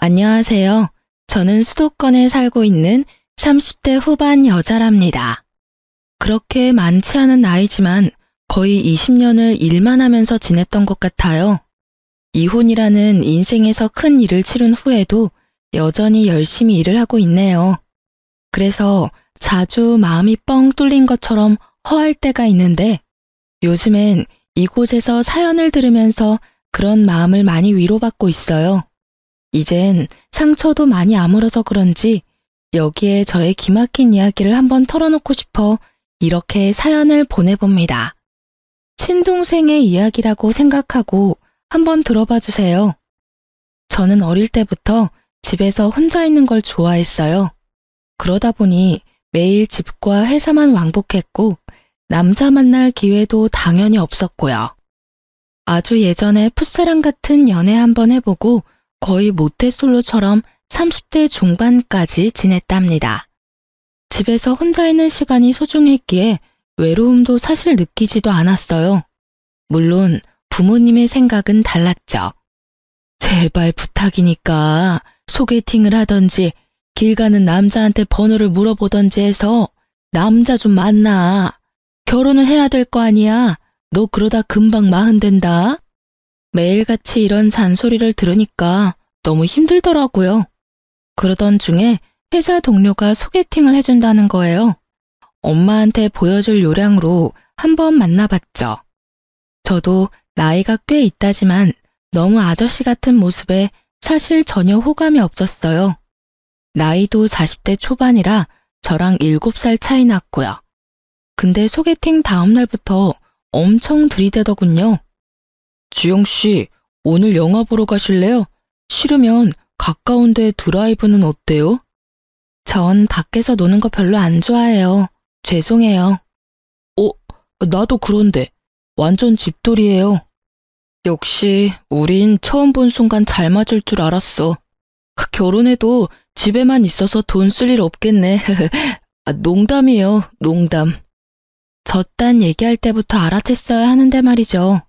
안녕하세요. 저는 수도권에 살고 있는 30대 후반 여자랍니다. 그렇게 많지 않은 나이지만 거의 20년을 일만 하면서 지냈던 것 같아요. 이혼이라는 인생에서 큰 일을 치룬 후에도 여전히 열심히 일을 하고 있네요. 그래서 자주 마음이 뻥 뚫린 것처럼 허할 때가 있는데 요즘엔 이곳에서 사연을 들으면서 그런 마음을 많이 위로받고 있어요. 이젠 상처도 많이 아물어서 그런지 여기에 저의 기막힌 이야기를 한번 털어놓고 싶어 이렇게 사연을 보내봅니다. 친동생의 이야기라고 생각하고 한번 들어봐 주세요. 저는 어릴 때부터 집에서 혼자 있는 걸 좋아했어요. 그러다 보니 매일 집과 회사만 왕복했고 남자 만날 기회도 당연히 없었고요. 아주 예전에 풋사랑 같은 연애 한번 해보고 거의 모태솔로처럼 30대 중반까지 지냈답니다. 집에서 혼자 있는 시간이 소중했기에 외로움도 사실 느끼지도 않았어요. 물론 부모님의 생각은 달랐죠. 제발 부탁이니까 소개팅을 하던지 길 가는 남자한테 번호를 물어보던지 해서 남자 좀 만나. 결혼을 해야 될 거 아니야. 너 그러다 금방 마흔 된다. 매일같이 이런 잔소리를 들으니까 너무 힘들더라고요. 그러던 중에 회사 동료가 소개팅을 해준다는 거예요. 엄마한테 보여줄 요량으로 한번 만나봤죠. 저도 나이가 꽤 있다지만 너무 아저씨 같은 모습에 사실 전혀 호감이 없었어요. 나이도 40대 초반이라 저랑 7살 차이 났고요. 근데 소개팅 다음 날부터 엄청 들이대더군요. 주영씨, 오늘 영화 보러 가실래요? 싫으면 가까운데 드라이브는 어때요? 전 밖에서 노는 거 별로 안 좋아해요. 죄송해요. 나도 그런데. 완전 집돌이에요. 역시 우린 처음 본 순간 잘 맞을 줄 알았어. 결혼해도 집에만 있어서 돈 쓸 일 없겠네. 농담이에요, 농담. 저딴 얘기할 때부터 알아챘어야 하는데 말이죠.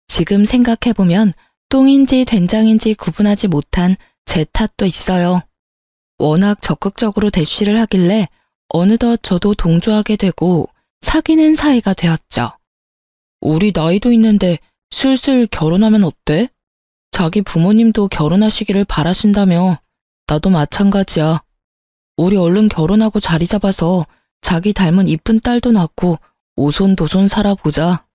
지금 생각해보면 똥인지 된장인지 구분하지 못한 제 탓도 있어요. 워낙 적극적으로 대쉬를 하길래 어느덧 저도 동조하게 되고 사귀는 사이가 되었죠. 우리 나이도 있는데 슬슬 결혼하면 어때? 자기 부모님도 결혼하시기를 바라신다며. 나도 마찬가지야. 우리 얼른 결혼하고 자리 잡아서 자기 닮은 이쁜 딸도 낳고 오손도손 살아보자.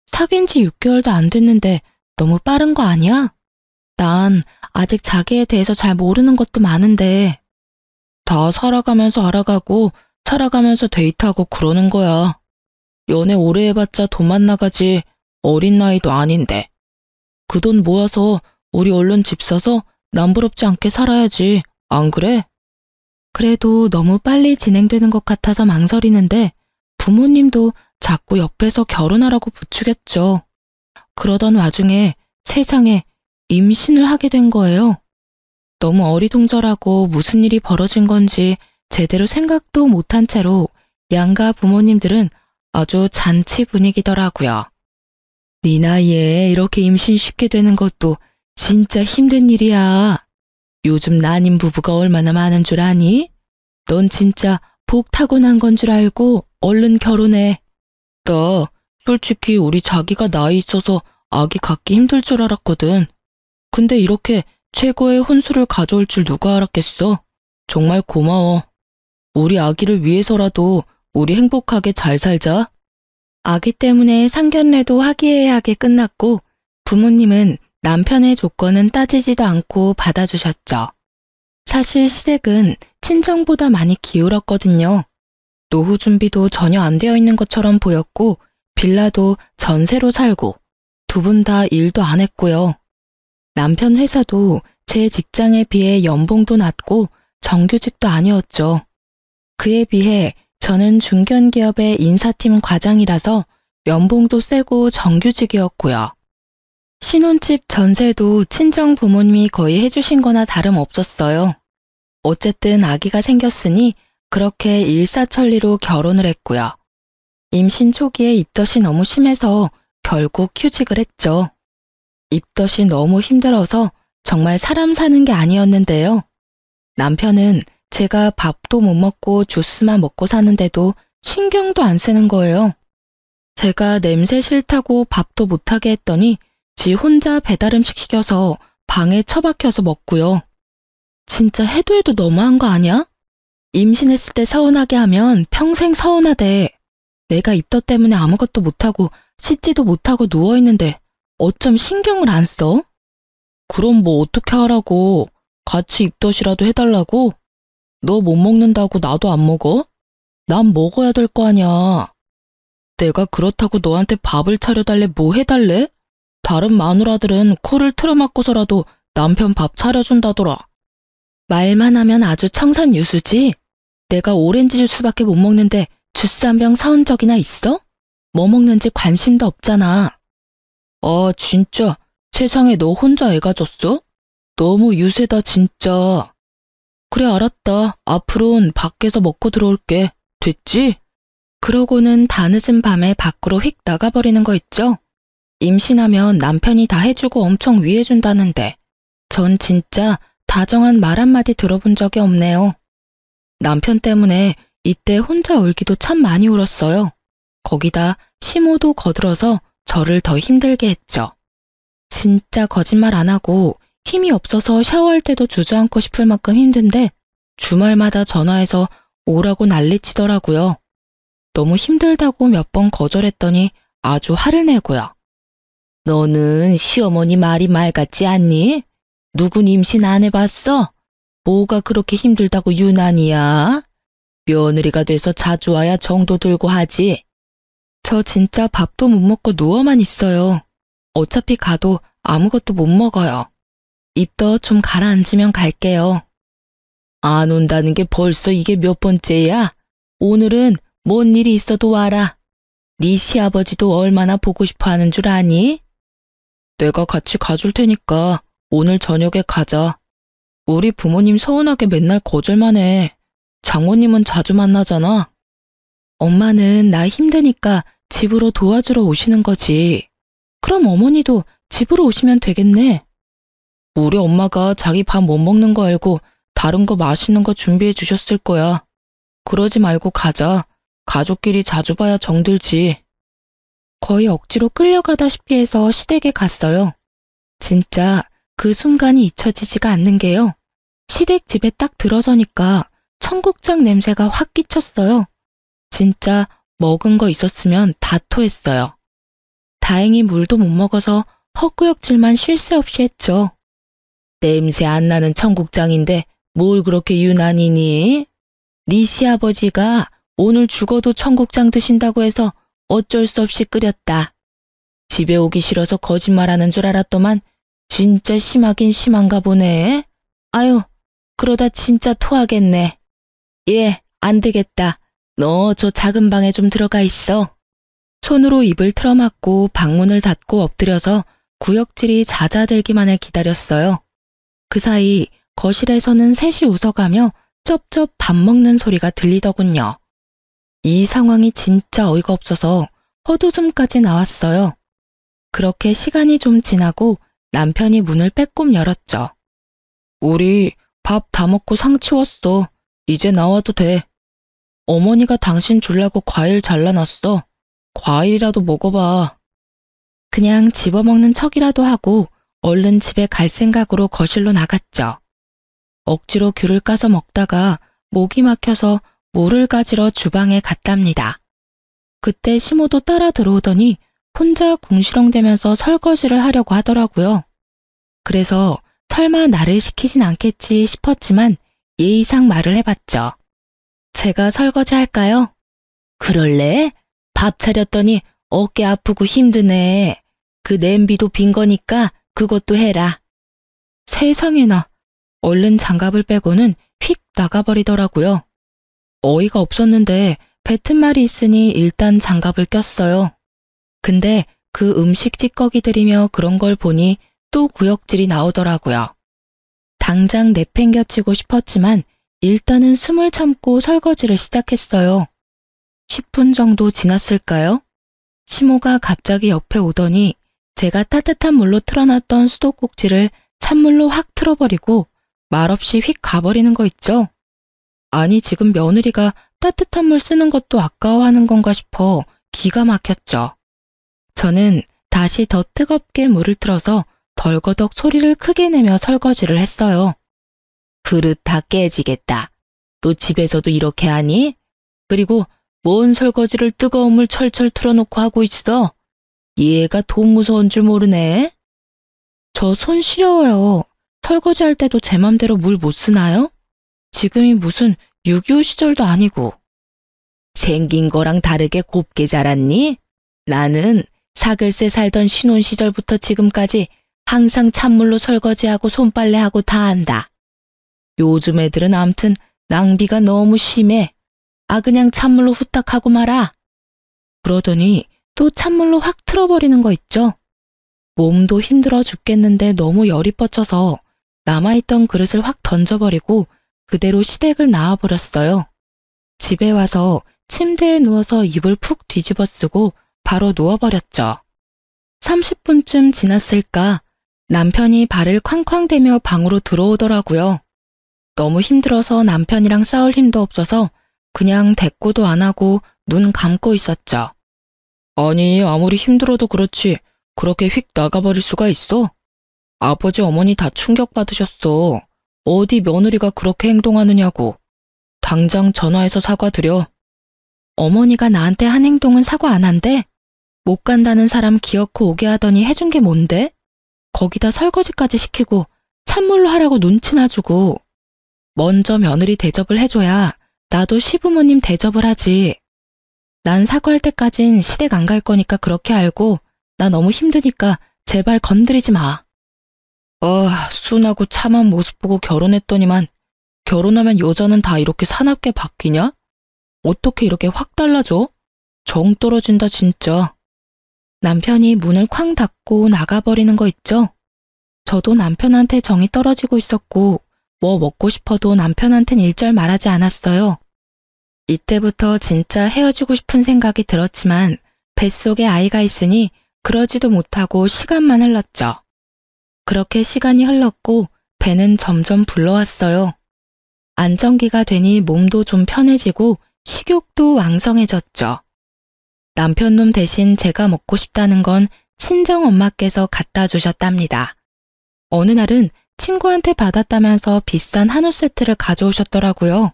사귄 지 6개월도 안 됐는데 너무 빠른 거 아니야? 난 아직 자기에 대해서 잘 모르는 것도 많은데. 다 살아가면서 알아가고 살아가면서 데이트하고 그러는 거야. 연애 오래 해봤자 돈만 나가지 어린 나이도 아닌데. 그 돈 모아서 우리 얼른 집 사서 남부럽지 않게 살아야지. 안 그래? 그래도 너무 빨리 진행되는 것 같아서 망설이는데 부모님도 자꾸 옆에서 결혼하라고 부추겼죠. 그러던 와중에 세상에 임신을 하게 된 거예요. 너무 어리둥절하고 무슨 일이 벌어진 건지 제대로 생각도 못한 채로 양가 부모님들은 아주 잔치 분위기더라고요. 네 나이에 이렇게 임신 쉽게 되는 것도 진짜 힘든 일이야. 요즘 난임 부부가 얼마나 많은 줄 아니? 넌 진짜 복 타고난 건 줄 알고 얼른 결혼해. 나 솔직히 우리 자기가 나이 있어서 아기 갖기 힘들 줄 알았거든. 근데 이렇게 최고의 혼수를 가져올 줄 누가 알았겠어. 정말 고마워. 우리 아기를 위해서라도 우리 행복하게 잘 살자. 아기 때문에 상견례도 화기애애하게 끝났고 부모님은 남편의 조건은 따지지도 않고 받아주셨죠. 사실 시댁은 친정보다 많이 기울었거든요. 노후 준비도 전혀 안 되어 있는 것처럼 보였고 빌라도 전세로 살고 두 분 다 일도 안 했고요. 남편 회사도 제 직장에 비해 연봉도 낮고 정규직도 아니었죠. 그에 비해 저는 중견기업의 인사팀 과장이라서 연봉도 세고 정규직이었고요. 신혼집 전세도 친정 부모님이 거의 해주신 거나 다름없었어요. 어쨌든 아기가 생겼으니 그렇게 일사천리로 결혼을 했고요. 임신 초기에 입덧이 너무 심해서 결국 휴직을 했죠. 입덧이 너무 힘들어서 정말 사람 사는 게 아니었는데요. 남편은 제가 밥도 못 먹고 주스만 먹고 사는데도 신경도 안 쓰는 거예요. 제가 냄새 싫다고 밥도 못하게 했더니 지 혼자 배달음식 시켜서 방에 처박혀서 먹고요. 진짜 해도 해도 너무한 거 아니야? 임신했을 때 서운하게 하면 평생 서운하대. 내가 입덧 때문에 아무것도 못하고 씻지도 못하고 누워있는데 어쩜 신경을 안 써? 그럼 뭐 어떻게 하라고? 같이 입덧이라도 해달라고? 너 못 먹는다고 나도 안 먹어? 난 먹어야 될 거 아니야. 내가 그렇다고 너한테 밥을 차려달래 뭐 해달래? 다른 마누라들은 코를 틀어막고서라도 남편 밥 차려준다더라. 말만 하면 아주 청산유수지? 내가 오렌지 주스밖에 못 먹는데 주스 한 병 사온 적이나 있어? 뭐 먹는지 관심도 없잖아. 아, 진짜 세상에 너 혼자 애 가졌어? 너무 유세다 진짜. 그래 알았다. 앞으로는 밖에서 먹고 들어올게. 됐지? 그러고는 다 늦은 밤에 밖으로 휙 나가버리는 거 있죠? 임신하면 남편이 다 해주고 엄청 위해준다는데 전 진짜 다정한 말 한마디 들어본 적이 없네요. 남편 때문에 이때 혼자 울기도 참 많이 울었어요. 거기다 시모도 거들어서 저를 더 힘들게 했죠. 진짜 거짓말 안 하고 힘이 없어서 샤워할 때도 주저앉고 싶을 만큼 힘든데 주말마다 전화해서 오라고 난리치더라고요. 너무 힘들다고 몇 번 거절했더니 아주 화를 내고요. 너는 시어머니 말이 말 같지 않니? 누군 임신 안 해봤어? 뭐가 그렇게 힘들다고 유난이야? 며느리가 돼서 자주 와야 정도 들고 하지. 저 진짜 밥도 못 먹고 누워만 있어요. 어차피 가도 아무것도 못 먹어요. 입덧 좀 가라앉으면 갈게요. 안 온다는 게 벌써 이게 몇 번째야? 오늘은 뭔 일이 있어도 와라. 네 시아버지도 얼마나 보고 싶어 하는 줄 아니? 내가 같이 가줄 테니까 오늘 저녁에 가자. 우리 부모님 서운하게 맨날 거절만 해. 장모님은 자주 만나잖아. 엄마는 나 힘드니까 집으로 도와주러 오시는 거지. 그럼 어머니도 집으로 오시면 되겠네. 우리 엄마가 자기 밥 못 먹는 거 알고 다른 거 맛있는 거 준비해 주셨을 거야. 그러지 말고 가자. 가족끼리 자주 봐야 정들지. 거의 억지로 끌려가다시피 해서 시댁에 갔어요. 진짜 그 순간이 잊혀지지가 않는 게요. 시댁 집에 딱 들어서니까 청국장 냄새가 확 끼쳤어요. 진짜 먹은 거 있었으면 다 토했어요. 다행히 물도 못 먹어서 헛구역질만 쉴 새 없이 했죠. 냄새 안 나는 청국장인데 뭘 그렇게 유난이니? 네 시아버지가 오늘 죽어도 청국장 드신다고 해서 어쩔 수 없이 끓였다. 집에 오기 싫어서 거짓말하는 줄 알았더만 진짜 심하긴 심한가 보네. 아유, 그러다 진짜 토하겠네. 예, 안 되겠다. 너 저 작은 방에 좀 들어가 있어. 손으로 입을 틀어막고 방문을 닫고 엎드려서 구역질이 잦아들기만을 기다렸어요. 그 사이 거실에서는 셋이 웃어가며 쩝쩝 밥 먹는 소리가 들리더군요. 이 상황이 진짜 어이가 없어서 헛웃음까지 나왔어요. 그렇게 시간이 좀 지나고 남편이 문을 빼꼼 열었죠. 우리 밥 다 먹고 상 치웠어. 이제 나와도 돼. 어머니가 당신 주려고 과일 잘라놨어. 과일이라도 먹어봐. 그냥 집어먹는 척이라도 하고 얼른 집에 갈 생각으로 거실로 나갔죠. 억지로 귤을 까서 먹다가 목이 막혀서 물을 가지러 주방에 갔답니다. 그때 시모도 따라 들어오더니 혼자 궁시렁대면서 설거지를 하려고 하더라고요. 그래서 설마 나를 시키진 않겠지 싶었지만 예의상 말을 해봤죠. 제가 설거지 할까요? 그럴래? 밥 차렸더니 어깨 아프고 힘드네. 그 냄비도 빈 거니까 그것도 해라. 세상에나. 얼른 장갑을 빼고는 휙 나가버리더라고요. 어이가 없었는데 뱉은 말이 있으니 일단 장갑을 꼈어요. 근데 그 음식 찌꺼기들이며 그런 걸 보니 또 구역질이 나오더라고요. 당장 내팽겨치고 싶었지만 일단은 숨을 참고 설거지를 시작했어요. 10분 정도 지났을까요? 시모가 갑자기 옆에 오더니 제가 따뜻한 물로 틀어놨던 수도꼭지를 찬물로 확 틀어버리고 말없이 휙 가버리는 거 있죠? 아니, 지금 며느리가 따뜻한 물 쓰는 것도 아까워하는 건가 싶어 기가 막혔죠. 저는 다시 더 뜨겁게 물을 틀어서 덜거덕 소리를 크게 내며 설거지를 했어요. 그릇 다 깨지겠다. 너 집에서도 이렇게 하니? 그리고 뭔 설거지를 뜨거운 물 철철 틀어놓고 하고 있어? 얘가 돈 무서운 줄 모르네. 저 손 시려워요. 설거지할 때도 제 맘대로 물 못 쓰나요? 지금이 무슨 6.25 시절도 아니고. 생긴 거랑 다르게 곱게 자랐니? 나는 사글세 살던 신혼 시절부터 지금까지 항상 찬물로 설거지하고 손빨래하고 다 한다. 요즘 애들은 암튼 낭비가 너무 심해. 그냥 찬물로 후딱 하고 말아. 그러더니 또 찬물로 확 틀어버리는 거 있죠? 몸도 힘들어 죽겠는데 너무 열이 뻗쳐서 남아있던 그릇을 확 던져버리고 그대로 시댁을 나와버렸어요. 집에 와서 침대에 누워서 이불 푹 뒤집어 쓰고 바로 누워버렸죠. 30분쯤 지났을까 남편이 발을 쾅쾅대며 방으로 들어오더라고요. 너무 힘들어서 남편이랑 싸울 힘도 없어서 그냥 대꾸도 안 하고 눈 감고 있었죠. 아니, 아무리 힘들어도 그렇지 그렇게 휙 나가버릴 수가 있어? 아버지 어머니 다 충격받으셨어. 어디 며느리가 그렇게 행동하느냐고. 당장 전화해서 사과드려. 어머니가 나한테 한 행동은 사과 안 한대? 못 간다는 사람 기어코 오게 하더니 해준 게 뭔데? 거기다 설거지까지 시키고 찬물로 하라고 눈치나 주고. 먼저 며느리 대접을 해줘야 나도 시부모님 대접을 하지. 난 사과할 때까진 시댁 안 갈 거니까 그렇게 알고 나 너무 힘드니까 제발 건드리지 마. 순하고 참한 모습 보고 결혼했더니만 결혼하면 여자는 다 이렇게 사납게 바뀌냐? 어떻게 이렇게 확 달라져? 정 떨어진다 진짜. 남편이 문을 쾅 닫고 나가버리는 거 있죠? 저도 남편한테 정이 떨어지고 있었고 뭐 먹고 싶어도 남편한텐 일절 말하지 않았어요. 이때부터 진짜 헤어지고 싶은 생각이 들었지만 뱃속에 아이가 있으니 그러지도 못하고 시간만 흘렀죠. 그렇게 시간이 흘렀고 배는 점점 불러왔어요. 안정기가 되니 몸도 좀 편해지고 식욕도 왕성해졌죠. 남편놈 대신 제가 먹고 싶다는 건 친정엄마께서 갖다 주셨답니다. 어느 날은 친구한테 받았다면서 비싼 한우 세트를 가져오셨더라고요.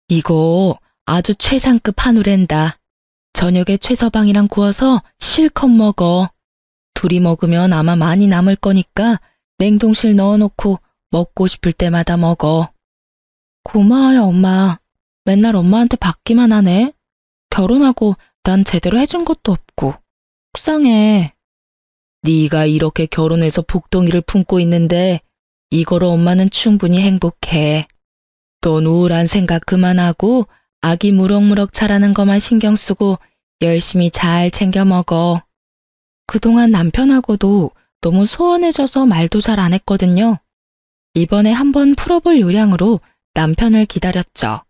이거 아주 최상급 한우랜다. 저녁에 최서방이랑 구워서 실컷 먹어. 둘이 먹으면 아마 많이 남을 거니까 냉동실 넣어놓고 먹고 싶을 때마다 먹어. 고마워요, 엄마. 맨날 엄마한테 받기만 하네. 결혼하고 난 제대로 해준 것도 없고. 속상해. 네가 이렇게 결혼해서 복덩이를 품고 있는데 이거로 엄마는 충분히 행복해. 넌 우울한 생각 그만하고 아기 무럭무럭 자라는 것만 신경 쓰고 열심히 잘 챙겨 먹어. 그동안 남편하고도 너무 소원해져서 말도 잘 안 했거든요. 이번에 한번 풀어볼 요량으로 남편을 기다렸죠.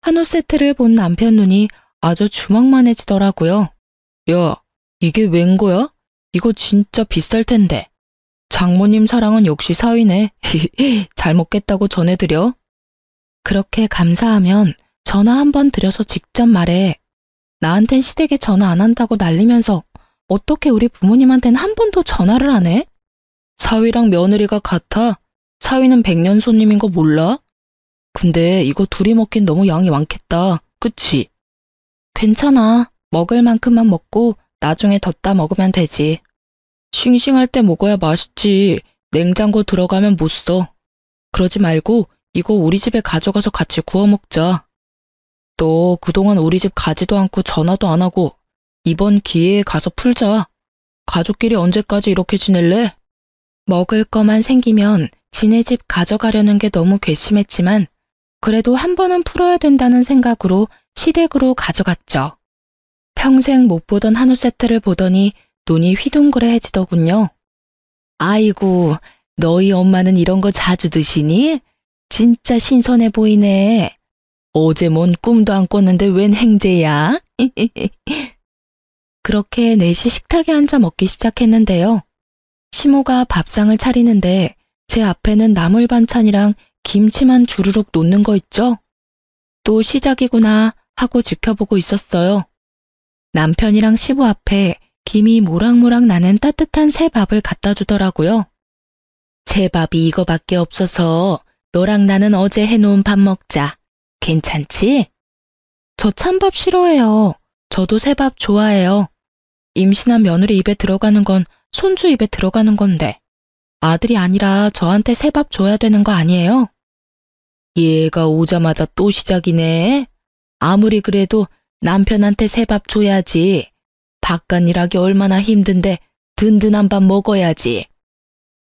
한우 세트를 본 남편 눈이 아주 주먹만해지더라고요. 야, 이게 웬 거야? 이거 진짜 비쌀 텐데. 장모님 사랑은 역시 사위네. 잘 먹겠다고 전해드려. 그렇게 감사하면 전화 한번 드려서 직접 말해. 나한텐 시댁에 전화 안 한다고 난리면서 어떻게 우리 부모님한텐 한 번도 전화를 안 해? 사위랑 며느리가 같아? 사위는 100년 손님인 거 몰라? 근데 이거 둘이 먹긴 너무 양이 많겠다. 그치? 괜찮아. 먹을 만큼만 먹고 나중에 덧다 먹으면 되지. 싱싱할 때 먹어야 맛있지. 냉장고 들어가면 못 써. 그러지 말고 이거 우리 집에 가져가서 같이 구워 먹자. 너 그동안 우리 집 가지도 않고 전화도 안 하고 이번 기회에 가서 풀자. 가족끼리 언제까지 이렇게 지낼래? 먹을 거만 생기면 지네 집 가져가려는 게 너무 괘씸했지만 그래도 한 번은 풀어야 된다는 생각으로 시댁으로 가져갔죠. 평생 못 보던 한우 세트를 보더니 눈이 휘둥그레해지더군요. 아이고, 너희 엄마는 이런 거 자주 드시니? 진짜 신선해 보이네. 어제 뭔 꿈도 안 꿨는데 웬 행제야? 그렇게 넷이 식탁에 앉아 먹기 시작했는데요. 시모가 밥상을 차리는데 제 앞에는 나물 반찬이랑 김치만 주르륵 놓는 거 있죠? 또 시작이구나 하고 지켜보고 있었어요. 남편이랑 시부 앞에 김이 모락모락 나는 따뜻한 새 밥을 갖다 주더라고요. 새 밥이 이거밖에 없어서 너랑 나는 어제 해놓은 밥 먹자. 괜찮지? 저 찬밥 싫어해요. 저도 새 밥 좋아해요. 임신한 며느리 입에 들어가는 건 손주 입에 들어가는 건데 아들이 아니라 저한테 새 밥 줘야 되는 거 아니에요? 얘가 오자마자 또 시작이네. 아무리 그래도 남편한테 새 밥 줘야지. 바깥일하기 얼마나 힘든데 든든한 밥 먹어야지.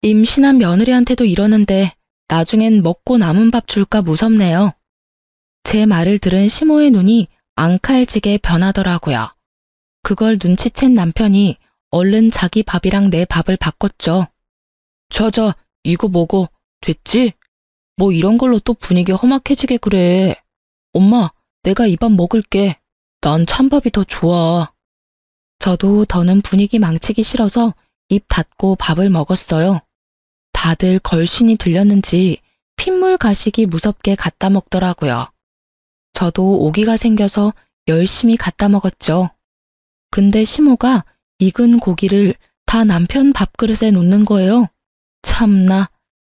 임신한 며느리한테도 이러는데 나중엔 먹고 남은 밥 줄까 무섭네요. 제 말을 들은 시모의 눈이 앙칼지게 변하더라고요. 그걸 눈치챈 남편이 얼른 자기 밥이랑 내 밥을 바꿨죠. 자자, 이거 먹어. 됐지? 뭐 이런 걸로 또 분위기 험악해지게 그래. 엄마, 내가 이 밥 먹을게. 난 찬밥이 더 좋아. 저도 더는 분위기 망치기 싫어서 입 닫고 밥을 먹었어요. 다들 걸신이 들렸는지 핏물 가시기 무섭게 갖다 먹더라고요. 저도 오기가 생겨서 열심히 갖다 먹었죠. 근데 시모가 익은 고기를 다 남편 밥그릇에 놓는 거예요. 참나,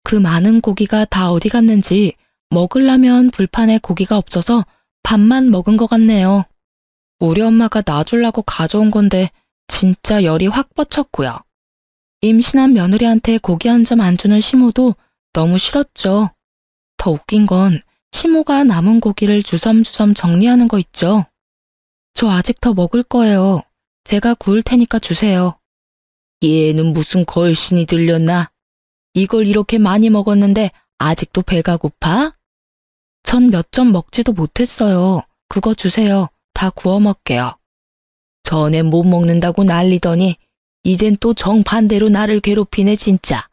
그 많은 고기가 다 어디 갔는지 먹으려면 불판에 고기가 없어서 밥만 먹은 것 같네요. 우리 엄마가 놔주려고 가져온 건데 진짜 열이 확 뻗쳤고요. 임신한 며느리한테 고기 한 점 안 주는 시모도 너무 싫었죠. 더 웃긴 건 시모가 남은 고기를 주섬주섬 정리하는 거 있죠. 저 아직 더 먹을 거예요. 제가 구울 테니까 주세요. 얘는 무슨 걸신이 들렸나? 이걸 이렇게 많이 먹었는데 아직도 배가 고파? 전 몇 점 먹지도 못했어요. 그거 주세요. 다 구워 먹게요. 전에 못 먹는다고 난리더니 이젠 또 정반대로 나를 괴롭히네 진짜.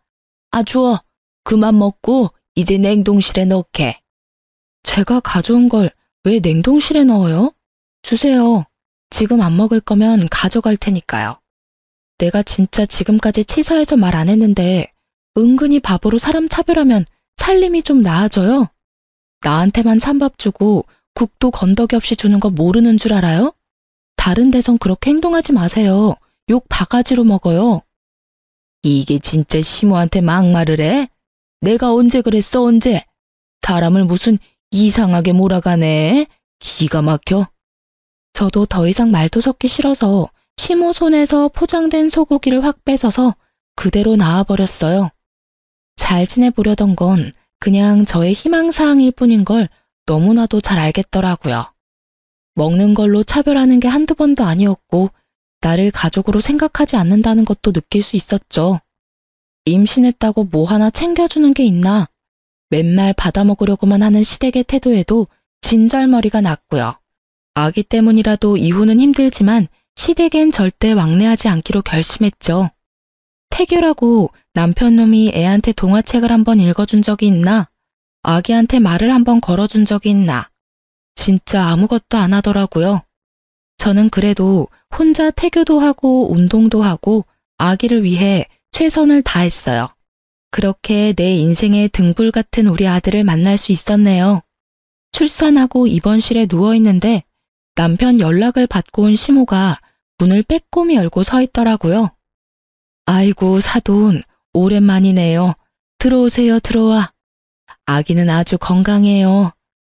아 주워. 그만 먹고 이제 냉동실에 넣게. 제가 가져온 걸 왜 냉동실에 넣어요? 주세요. 지금 안 먹을 거면 가져갈 테니까요. 내가 진짜 지금까지 치사해서 말 안 했는데 은근히 바보로 사람 차별하면 살림이 좀 나아져요? 나한테만 찬밥 주고 국도 건더기 없이 주는 거 모르는 줄 알아요? 다른 데선 그렇게 행동하지 마세요. 욕 바가지로 먹어요. 이게 진짜 시모한테 막말을 해? 내가 언제 그랬어 언제? 사람을 무슨 이상하게 몰아가네. 기가 막혀. 저도 더 이상 말도 섞기 싫어서 시모 손에서 포장된 소고기를 확 뺏어서 그대로 나와버렸어요. 잘 지내보려던 건 그냥 저의 희망사항일 뿐인 걸 너무나도 잘 알겠더라고요. 먹는 걸로 차별하는 게 한두 번도 아니었고 나를 가족으로 생각하지 않는다는 것도 느낄 수 있었죠. 임신했다고 뭐 하나 챙겨주는 게 있나? 맨날 받아먹으려고만 하는 시댁의 태도에도 진절머리가 났고요. 아기 때문이라도 이후는 힘들지만 시댁엔 절대 왕래하지 않기로 결심했죠. 태교라고 남편놈이 애한테 동화책을 한번 읽어준 적이 있나? 아기한테 말을 한번 걸어준 적이 있나? 진짜 아무것도 안 하더라고요. 저는 그래도 혼자 태교도 하고 운동도 하고 아기를 위해 최선을 다했어요. 그렇게 내 인생의 등불 같은 우리 아들을 만날 수 있었네요. 출산하고 입원실에 누워있는데 남편 연락을 받고 온 시모가 문을 빼꼼히 열고 서 있더라고요. 아이고 사돈, 오랜만이네요. 들어오세요 들어와. 아기는 아주 건강해요.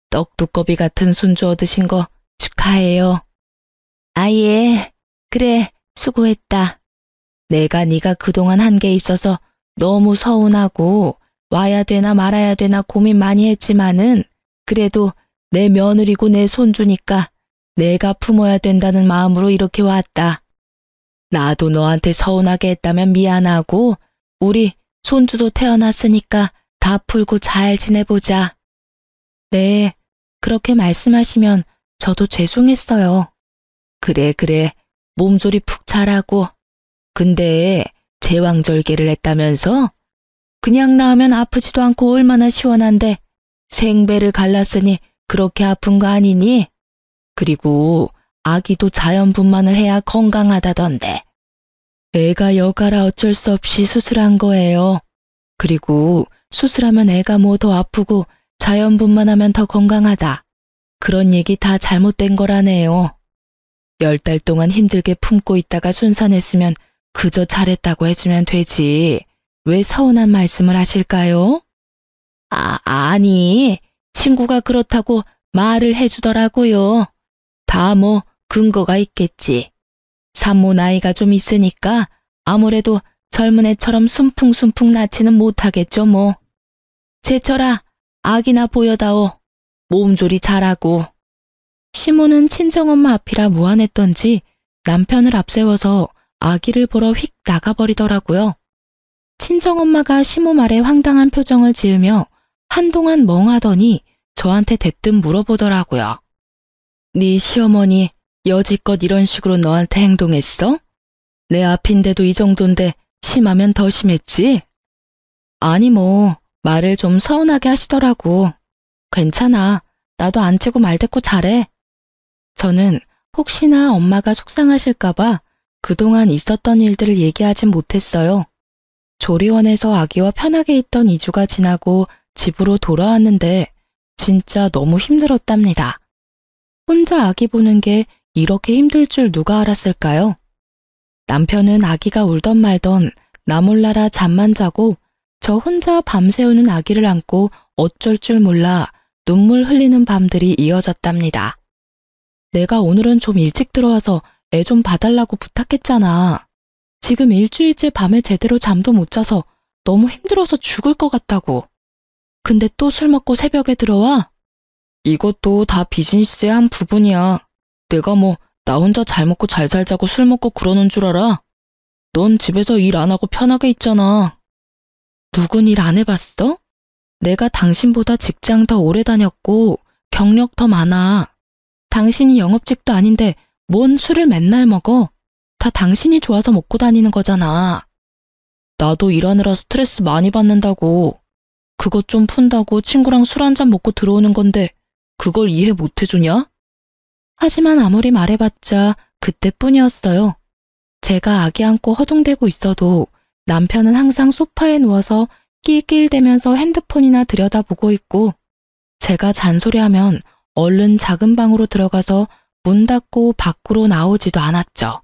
떡두꺼비 같은 손주 얻으신 거 축하해요. 아예, 그래 수고했다. 내가 네가 그동안 한 게 있어서 너무 서운하고 와야 되나 말아야 되나 고민 많이 했지만은 그래도 내 며느리고 내 손주니까 내가 품어야 된다는 마음으로 이렇게 왔다. 나도 너한테 서운하게 했다면 미안하고 우리 손주도 태어났으니까 다 풀고 잘 지내보자. 네, 그렇게 말씀하시면 저도 죄송했어요. 그래, 몸조리 푹 잘하고. 근데 제왕절개를 했다면서? 그냥 낳으면 아프지도 않고 얼마나 시원한데 생배를 갈랐으니 그렇게 아픈 거 아니니? 그리고 아기도 자연분만을 해야 건강하다던데. 애가 여가라 어쩔 수 없이 수술한 거예요. 그리고 수술하면 애가 뭐 더 아프고 자연분만하면 더 건강하다. 그런 얘기 다 잘못된 거라네요. 10달 동안 힘들게 품고 있다가 순산했으면 그저 잘했다고 해주면 되지. 왜 서운한 말씀을 하실까요? 아니, 친구가 그렇다고 말을 해주더라고요. 다 뭐 근거가 있겠지. 산모 나이가 좀 있으니까 아무래도 젊은 애처럼 순풍순풍 낳지는 못하겠죠 뭐. 제철아, 아기나 보여다오. 몸조리 잘하고. 시모는 친정엄마 앞이라 무안했던지 남편을 앞세워서 아기를 보러 휙 나가버리더라고요. 친정엄마가 시모 말에 황당한 표정을 지으며 한동안 멍하더니 저한테 대뜸 물어보더라고요. 네 시어머니 여지껏 이런 식으로 너한테 행동했어? 내 앞인데도 이 정도인데 심하면 더 심했지? 아니 뭐 말을 좀 서운하게 하시더라고. 괜찮아. 나도 안 치고 말대꾸 잘해. 저는 혹시나 엄마가 속상하실까봐 그동안 있었던 일들을 얘기하진 못했어요. 조리원에서 아기와 편하게 있던 2주가 지나고 집으로 돌아왔는데 진짜 너무 힘들었답니다. 혼자 아기 보는 게 이렇게 힘들 줄 누가 알았을까요? 남편은 아기가 울던 말던 나 몰라라 잠만 자고 저 혼자 밤새우는 아기를 안고 어쩔 줄 몰라 눈물 흘리는 밤들이 이어졌답니다. 내가 오늘은 좀 일찍 들어와서 애 좀 봐달라고 부탁했잖아. 지금 일주일째 밤에 제대로 잠도 못 자서 너무 힘들어서 죽을 것 같다고. 근데 또 술 먹고 새벽에 들어와? 이것도 다 비즈니스의 한 부분이야. 내가 뭐 나 혼자 잘 먹고 잘 살자고 술 먹고 그러는 줄 알아? 넌 집에서 일 안 하고 편하게 있잖아. 누군 일 안 해봤어? 내가 당신보다 직장 더 오래 다녔고 경력 더 많아. 당신이 영업직도 아닌데 뭔 술을 맨날 먹어? 다 당신이 좋아서 먹고 다니는 거잖아. 나도 일하느라 스트레스 많이 받는다고. 그것 좀 푼다고 친구랑 술 한잔 먹고 들어오는 건데 그걸 이해 못 해주냐? 하지만 아무리 말해봤자 그때뿐이었어요. 제가 아기 안고 허둥대고 있어도 남편은 항상 소파에 누워서 낄낄대면서 핸드폰이나 들여다보고 있고 제가 잔소리하면 얼른 작은 방으로 들어가서 문 닫고 밖으로 나오지도 않았죠.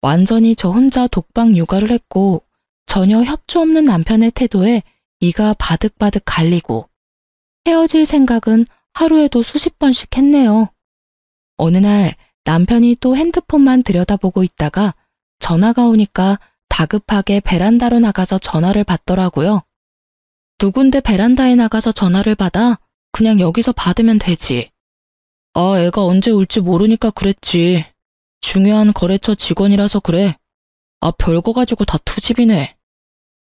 완전히 저 혼자 독박 육아를 했고 전혀 협조 없는 남편의 태도에 이가 바득바득 갈리고 헤어질 생각은 하루에도 수십 번씩 했네요. 어느 날 남편이 또 핸드폰만 들여다보고 있다가 전화가 오니까 다급하게 베란다로 나가서 전화를 받더라고요. 누군데 베란다에 나가서 전화를 받아? 그냥 여기서 받으면 되지. 아, 애가 언제 올지 모르니까 그랬지. 중요한 거래처 직원이라서 그래. 아, 별거 가지고 다 투집이네.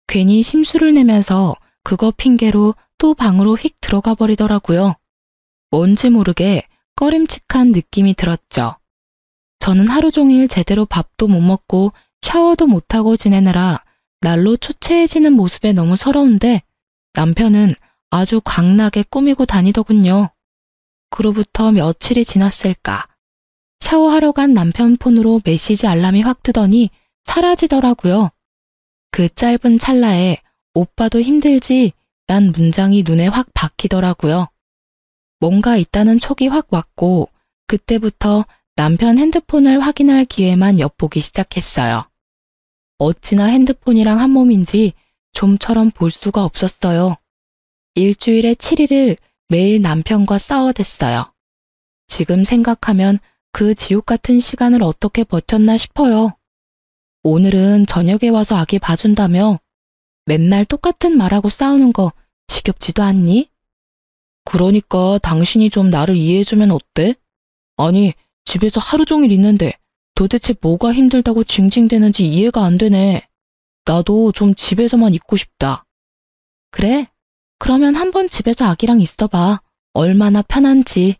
괜히 심술을 내면서 그거 핑계로 또 방으로 휙 들어가 버리더라고요. 뭔지 모르게 꺼림칙한 느낌이 들었죠. 저는 하루 종일 제대로 밥도 못 먹고 샤워도 못하고 지내느라 날로 초췌해지는 모습에 너무 서러운데 남편은 아주 광나게 꾸미고 다니더군요. 그로부터 며칠이 지났을까. 샤워하러 간 남편 폰으로 메시지 알람이 확 뜨더니 사라지더라고요. 그 짧은 찰나에 오빠도 힘들지? 란 문장이 눈에 확 박히더라고요. 뭔가 있다는 촉이 확 왔고 그때부터 남편 핸드폰을 확인할 기회만 엿보기 시작했어요. 어찌나 핸드폰이랑 한 몸인지 좀처럼 볼 수가 없었어요. 일주일에 7일을 매일 남편과 싸워댔어요. 지금 생각하면 그 지옥 같은 시간을 어떻게 버텼나 싶어요. 오늘은 저녁에 와서 아기 봐준다며 맨날 똑같은 말하고 싸우는 거 지겹지도 않니? 그러니까 당신이 좀 나를 이해해주면 어때? 아니, 집에서 하루 종일 있는데 도대체 뭐가 힘들다고 징징대는지 이해가 안 되네. 나도 좀 집에서만 있고 싶다. 그래? 그러면 한번 집에서 아기랑 있어봐. 얼마나 편한지.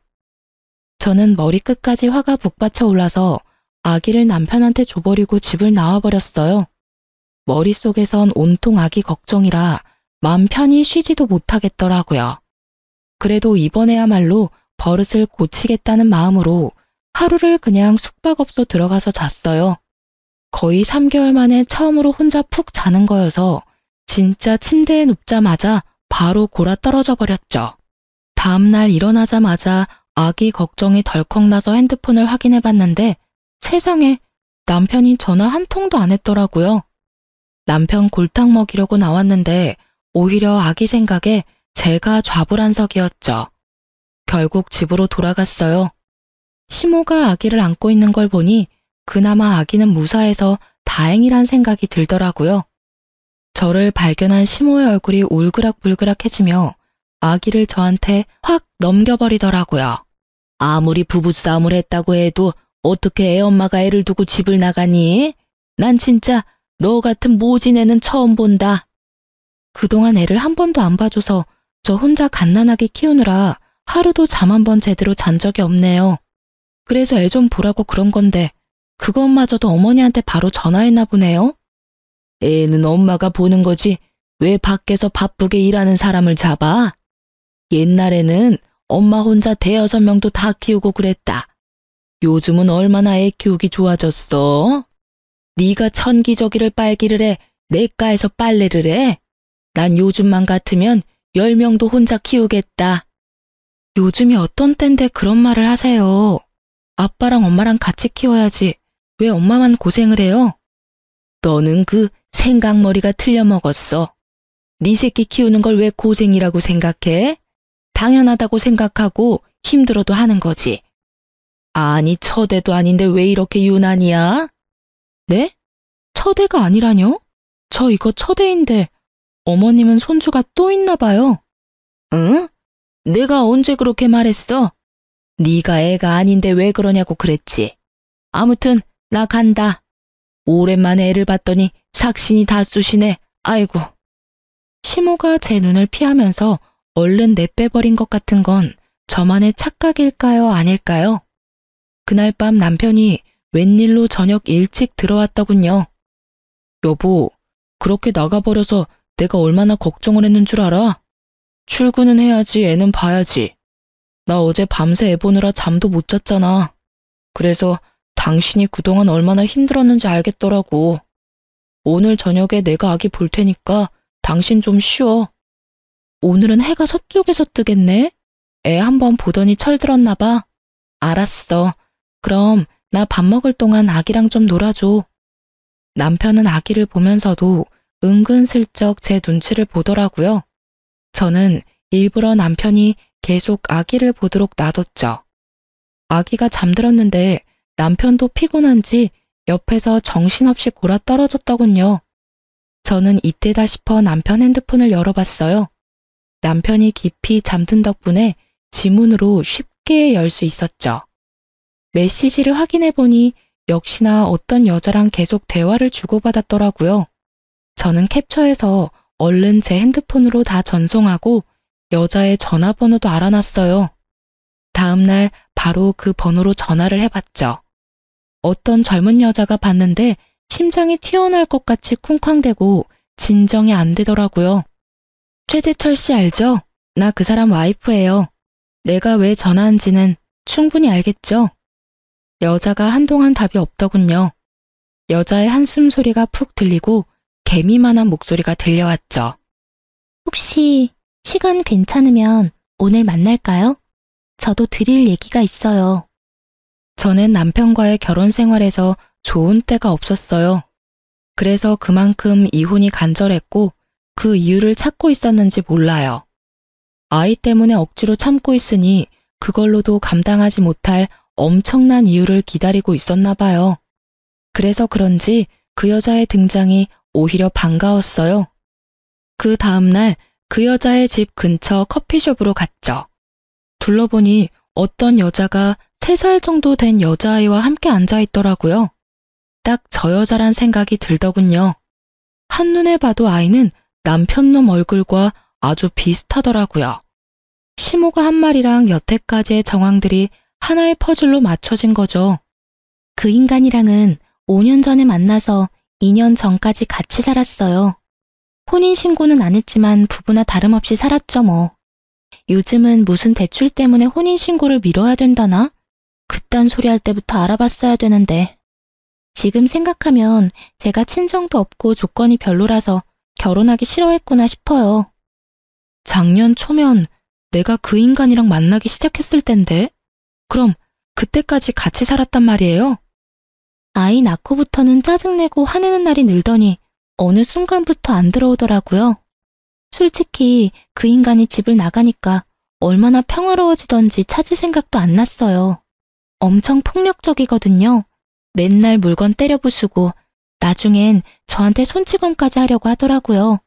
저는 머리끝까지 화가 북받쳐 올라서 아기를 남편한테 줘버리고 집을 나와버렸어요. 머릿속에선 온통 아기 걱정이라 마음 편히 쉬지도 못하겠더라고요. 그래도 이번에야말로 버릇을 고치겠다는 마음으로 하루를 그냥 숙박업소 들어가서 잤어요. 거의 3개월 만에 처음으로 혼자 푹 자는 거여서 진짜 침대에 눕자마자 바로 골아 떨어져 버렸죠. 다음날 일어나자마자 아기 걱정이 덜컥 나서 핸드폰을 확인해 봤는데 세상에 남편이 전화 한 통도 안 했더라고요. 남편 골탕 먹이려고 나왔는데 오히려 아기 생각에 제가 좌불안석이었죠. 결국 집으로 돌아갔어요. 시모가 아기를 안고 있는 걸 보니 그나마 아기는 무사해서 다행이란 생각이 들더라고요. 저를 발견한 시모의 얼굴이 울그락불그락해지며 아기를 저한테 확 넘겨버리더라고요. 아무리 부부싸움을 했다고 해도 어떻게 애엄마가 애를 두고 집을 나가니? 난 진짜 너 같은 모진 애는 처음 본다. 그동안 애를 한 번도 안 봐줘서 저 혼자 갓난아기 키우느라 하루도 잠 한 번 제대로 잔 적이 없네요. 그래서 애 좀 보라고 그런 건데 그것마저도 어머니한테 바로 전화했나 보네요. 애는 엄마가 보는 거지 왜 밖에서 바쁘게 일하는 사람을 잡아? 옛날에는 엄마 혼자 대여섯 명도 다 키우고 그랬다. 요즘은 얼마나 애 키우기 좋아졌어? 네가 천기저귀를 빨기를 해, 내과에서 빨래를 해? 난 요즘만 같으면 10명도 혼자 키우겠다. 요즘이 어떤 땐데 그런 말을 하세요. 아빠랑 엄마랑 같이 키워야지. 왜 엄마만 고생을 해요? 너는 그 생각머리가 틀려먹었어. 네 새끼 키우는 걸 왜 고생이라고 생각해? 당연하다고 생각하고 힘들어도 하는 거지. 아니, 처대도 아닌데 왜 이렇게 유난이야? 네? 처대가 아니라뇨? 저 이거 처대인데 어머님은 손주가 또 있나 봐요. 응? 내가 언제 그렇게 말했어? 네가 애가 아닌데 왜 그러냐고 그랬지. 아무튼 나 간다. 오랜만에 애를 봤더니 삭신이 다 쑤시네. 아이고. 시모가 제 눈을 피하면서 얼른 내빼버린 것 같은 건 저만의 착각일까요, 아닐까요? 그날 밤 남편이 웬일로 저녁 일찍 들어왔더군요. 여보, 그렇게 나가버려서 내가 얼마나 걱정을 했는 줄 알아? 출근은 해야지, 애는 봐야지. 나 어제 밤새 애 보느라 잠도 못 잤잖아. 그래서 당신이 그동안 얼마나 힘들었는지 알겠더라고. 오늘 저녁에 내가 아기 볼 테니까 당신 좀 쉬어. 오늘은 해가 서쪽에서 뜨겠네? 애 한번 보더니 철들었나 봐. 알았어. 그럼 나 밥 먹을 동안 아기랑 좀 놀아줘. 남편은 아기를 보면서도 은근슬쩍 제 눈치를 보더라고요. 저는 일부러 남편이 계속 아기를 보도록 놔뒀죠. 아기가 잠들었는데 남편도 피곤한지 옆에서 정신없이 골아 떨어졌더군요. 저는 이때다 싶어 남편 핸드폰을 열어봤어요. 남편이 깊이 잠든 덕분에 지문으로 쉽게 열 수 있었죠. 메시지를 확인해보니 역시나 어떤 여자랑 계속 대화를 주고받았더라고요. 저는 캡처해서 얼른 제 핸드폰으로 다 전송하고 여자의 전화번호도 알아놨어요. 다음날 바로 그 번호로 전화를 해봤죠. 어떤 젊은 여자가 봤는데 심장이 튀어나올 것 같이 쿵쾅대고 진정이 안 되더라고요. 최재철 씨 알죠? 나 그 사람 와이프예요. 내가 왜 전화한지는 충분히 알겠죠? 여자가 한동안 답이 없더군요. 여자의 한숨 소리가 푹 들리고 개미만한 목소리가 들려왔죠. 혹시 시간 괜찮으면 오늘 만날까요? 저도 드릴 얘기가 있어요. 저는 남편과의 결혼 생활에서 좋은 때가 없었어요. 그래서 그만큼 이혼이 간절했고 그 이유를 찾고 있었는지 몰라요. 아이 때문에 억지로 참고 있으니 그걸로도 감당하지 못할 엄청난 이유를 기다리고 있었나 봐요. 그래서 그런지 그 여자의 등장이 오히려 반가웠어요. 그 다음날 그 여자의 집 근처 커피숍으로 갔죠. 둘러보니 어떤 여자가 3살 정도 된 여자아이와 함께 앉아있더라고요. 딱 저 여자란 생각이 들더군요. 한눈에 봐도 아이는 남편놈 얼굴과 아주 비슷하더라고요. 시모가 한 말이랑 여태까지의 정황들이 하나의 퍼즐로 맞춰진 거죠. 그 인간이랑은 5년 전에 만나서 2년 전까지 같이 살았어요. 혼인신고는 안 했지만 부부나 다름없이 살았죠 뭐. 요즘은 무슨 대출 때문에 혼인신고를 미뤄야 된다나? 그딴 소리 할 때부터 알아봤어야 되는데. 지금 생각하면 제가 친정도 없고 조건이 별로라서 결혼하기 싫어했구나 싶어요. 작년 초면 내가 그 인간이랑 만나기 시작했을 땐데? 그럼 그때까지 같이 살았단 말이에요? 아이 낳고부터는 짜증내고 화내는 날이 늘더니 어느 순간부터 안 들어오더라고요. 솔직히 그 인간이 집을 나가니까 얼마나 평화로워지던지 찾을 생각도 안 났어요. 엄청 폭력적이거든요. 맨날 물건 때려 부수고 나중엔 저한테 손찌검까지 하려고 하더라고요.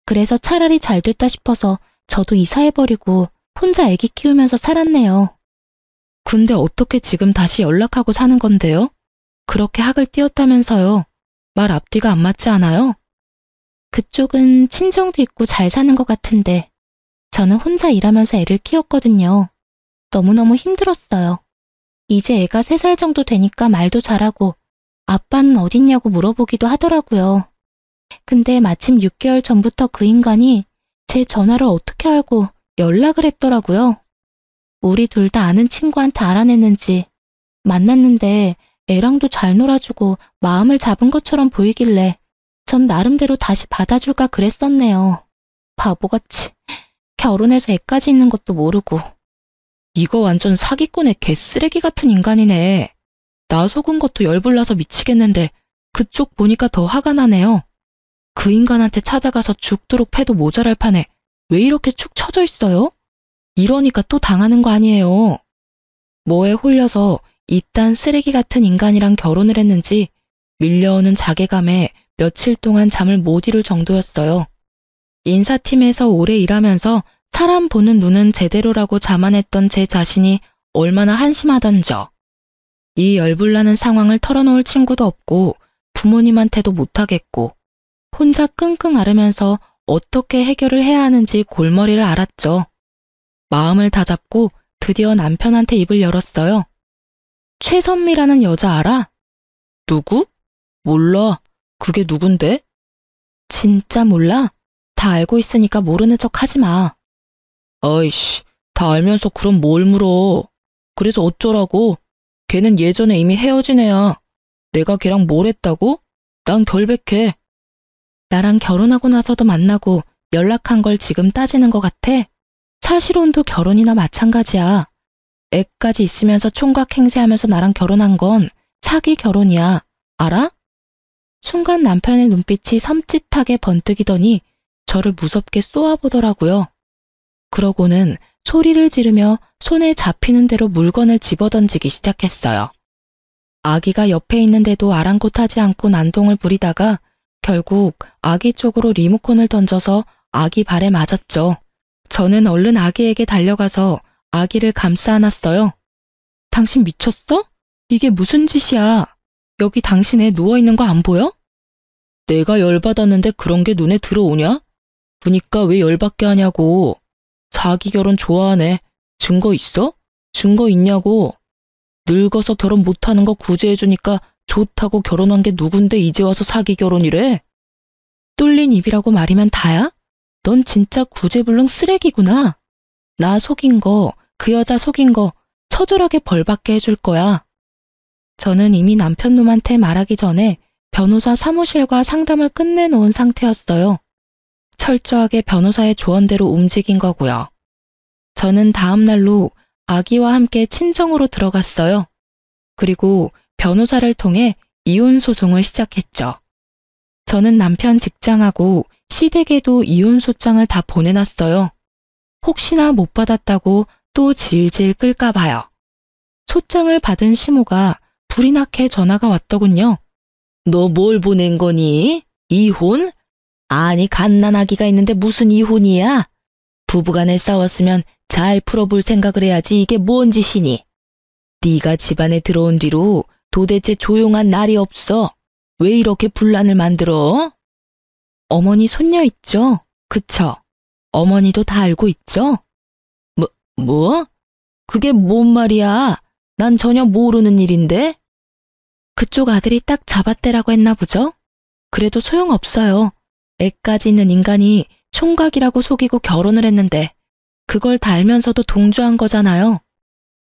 그래서 차라리 잘 됐다 싶어서 저도 이사해버리고 혼자 아기 키우면서 살았네요. 근데 어떻게 지금 다시 연락하고 사는 건데요? 그렇게 학을 띄웠다면서요. 말 앞뒤가 안 맞지 않아요? 그쪽은 친정도 있고 잘 사는 것 같은데 저는 혼자 일하면서 애를 키웠거든요. 너무너무 힘들었어요. 이제 애가 3살 정도 되니까 말도 잘하고 아빠는 어딨냐고 물어보기도 하더라고요. 근데 마침 6개월 전부터 그 인간이 제 전화를 어떻게 알고 연락을 했더라고요. 우리 둘 다 아는 친구한테 알아냈는지 만났는데 애랑도 잘 놀아주고 마음을 잡은 것처럼 보이길래 전 나름대로 다시 받아줄까 그랬었네요. 바보같이 결혼해서 애까지 있는 것도 모르고. 이거 완전 사기꾼의 개쓰레기 같은 인간이네. 나 속은 것도 열불나서 미치겠는데 그쪽 보니까 더 화가 나네요. 그 인간한테 찾아가서 죽도록 패도 모자랄 판에 왜 이렇게 축 처져 있어요? 이러니까 또 당하는 거 아니에요. 뭐에 홀려서 이딴 쓰레기 같은 인간이랑 결혼을 했는지 밀려오는 자괴감에 며칠 동안 잠을 못 이룰 정도였어요. 인사팀에서 오래 일하면서 사람 보는 눈은 제대로라고 자만했던 제 자신이 얼마나 한심하던져. 이 열불나는 상황을 털어놓을 친구도 없고 부모님한테도 못하겠고 혼자 끙끙 앓으면서 어떻게 해결을 해야 하는지 골머리를 앓았죠. 마음을 다잡고 드디어 남편한테 입을 열었어요. 최선미라는 여자 알아? 누구? 몰라. 그게 누군데? 진짜 몰라? 다 알고 있으니까 모르는 척 하지 마. 아이씨, 다 알면서 그럼 뭘 물어. 그래서 어쩌라고? 걔는 예전에 이미 헤어진 애야. 내가 걔랑 뭘 했다고? 난 결백해. 나랑 결혼하고 나서도 만나고 연락한 걸 지금 따지는 것 같아? 사실혼도 결혼이나 마찬가지야. 애까지 있으면서 총각 행세하면서 나랑 결혼한 건 사기 결혼이야. 알아? 순간 남편의 눈빛이 섬찟하게 번뜩이더니 저를 무섭게 쏘아보더라고요. 그러고는 소리를 지르며 손에 잡히는 대로 물건을 집어던지기 시작했어요. 아기가 옆에 있는데도 아랑곳하지 않고 난동을 부리다가 결국 아기 쪽으로 리모컨을 던져서 아기 발에 맞았죠. 저는 얼른 아기에게 달려가서 아기를 감싸 안았어요. 당신 미쳤어? 이게 무슨 짓이야? 여기 당신 애 누워있는 거 안 보여? 내가 열받았는데 그런 게 눈에 들어오냐? 보니까 왜 열받게 하냐고. 사기 결혼 좋아하네. 증거 있어? 증거 있냐고. 늙어서 결혼 못하는 거 구제해주니까 좋다고 결혼한 게 누군데 이제 와서 사기 결혼이래? 뚫린 입이라고 말이면 다야? 넌 진짜 구제불능 쓰레기구나. 나 속인 거, 그 여자 속인 거 처절하게 벌받게 해줄 거야. 저는 이미 남편 놈한테 말하기 전에 변호사 사무실과 상담을 끝내놓은 상태였어요. 철저하게 변호사의 조언대로 움직인 거고요. 저는 다음 날로 아기와 함께 친정으로 들어갔어요. 그리고 변호사를 통해 이혼 소송을 시작했죠. 저는 남편 직장하고 시댁에도 이혼 소장을 다 보내놨어요. 혹시나 못 받았다고 또 질질 끌까 봐요. 소장을 받은 시모가 불이 나게 전화가 왔더군요. 너 뭘 보낸 거니? 이혼? 아니 갓난아기가 있는데 무슨 이혼이야? 부부간에 싸웠으면 잘 풀어볼 생각을 해야지 이게 뭔 짓이니? 네가 집안에 들어온 뒤로 도대체 조용한 날이 없어. 왜 이렇게 분란을 만들어? 어머니 손녀 있죠? 그쵸? 어머니도 다 알고 있죠? 뭐? 그게 뭔 말이야? 난 전혀 모르는 일인데? 그쪽 아들이 딱 잡아떼라고 했나 보죠? 그래도 소용없어요. 애까지 있는 인간이 총각이라고 속이고 결혼을 했는데 그걸 다 알면서도 동조한 거잖아요.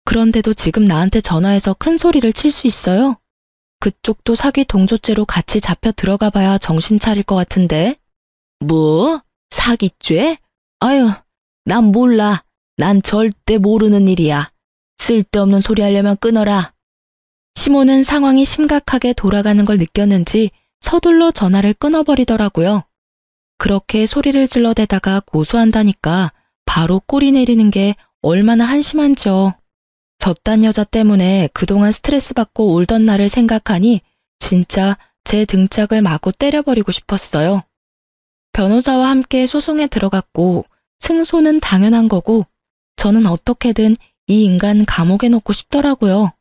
그런데도 지금 나한테 전화해서 큰 소리를 칠 수 있어요? 그쪽도 사기 동조죄로 같이 잡혀 들어가 봐야 정신 차릴 것 같은데? 뭐? 사기죄? 아유, 난 몰라. 난 절대 모르는 일이야. 쓸데없는 소리 하려면 끊어라. 시몬은 상황이 심각하게 돌아가는 걸 느꼈는지 서둘러 전화를 끊어버리더라고요. 그렇게 소리를 질러대다가 고소한다니까 바로 꼬리 내리는 게 얼마나 한심한지요. 저딴 여자 때문에 그동안 스트레스 받고 울던 나를 생각하니 진짜 제 등짝을 마구 때려버리고 싶었어요. 변호사와 함께 소송에 들어갔고 승소는 당연한 거고 저는 어떻게든 이 인간 감옥에 넣고 싶더라고요.